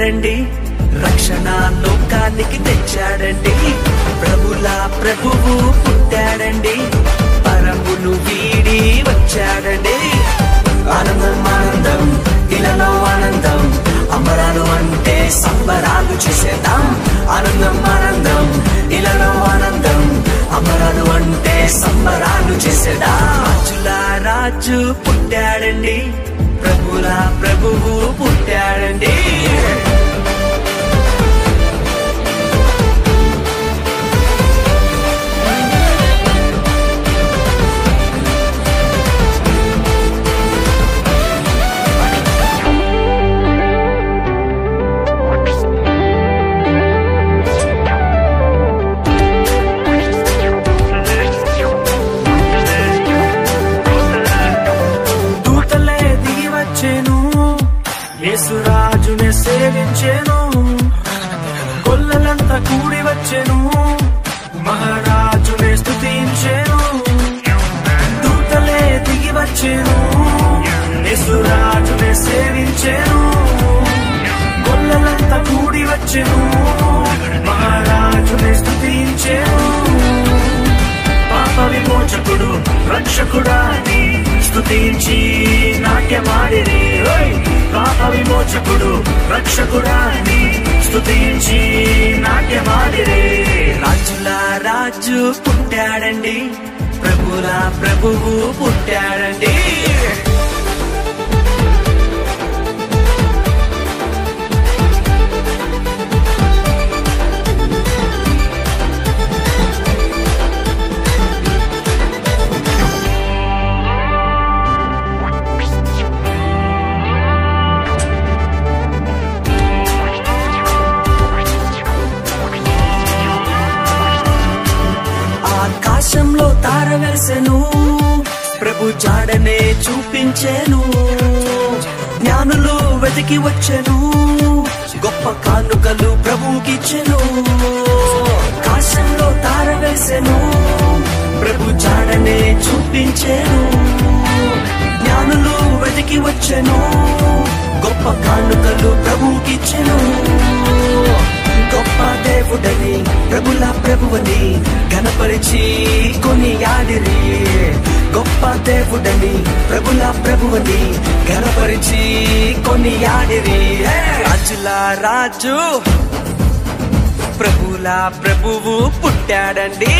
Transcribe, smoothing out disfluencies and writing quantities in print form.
పుట్టాడండి, రక్షణ లోకానికి తెచ్చాడండి. ప్రభుల ప్రభువు పుట్టాడండి, పరమును వీడి వచ్చాడండి. ఆనందం ఆనందం ఇలలో ఆనందం, అమరాలు అంటే సంబరాలు చేసేద్దాం. ఆనందం ఆనందం ఇలలో ఆనందం, అమరాలు అంటే సంబరాలు చేసేద్దాం. రాజుల రాజు పుట్టాడండి, ప్రభుల ప్రభువు పుట్టాడండి. యేసురాజునే సేవించెను, కొల్లలంతా కూడి వచ్చెను, మహారాజునే స్తుతించెను. దూతలే దిగి వచ్చెను, యేసురాజునే సేవించెను, కొల్లలంతా కూడి వచ్చెను, మహారాజునే స్తుతించెను. పాప విమోచకుడు రక్షకుడాని స్తుతించి నాట్యమాడిరి. పాప విమోచకుడు రక్షకుడాని స్తుతించి నాట్యమాడిరి. రాజుల రాజు పుట్టాడండి, ప్రభుల ప్రభువు పుట్టాడండి. ఆకాశంలో తార వెలిసెను, ప్రభు జాడనే చూపించెను. జ్ఞానులు వెతికి వచ్చెను, గొప్ప కానుకలు ప్రభుకిచ్చెను. ఆకాశంలో తార వెలిసెను, ప్రభు జాడనే చూపించెను. జ్ఞానులు వెతికి వచ్చెను, గొప్ప కానుకలు ప్రభుకిచ్చెను. గొప్ప దేవుడని ప్రభుల ప్రభువని ఘనపరిచి కొనియాడిరి. గొప్ప దేవుడని ప్రభుల ప్రభువని ఘనపరిచి కొనియాడిరి. రాజుల రాజు ప్రభుల ప్రభువు పుట్టాడండి.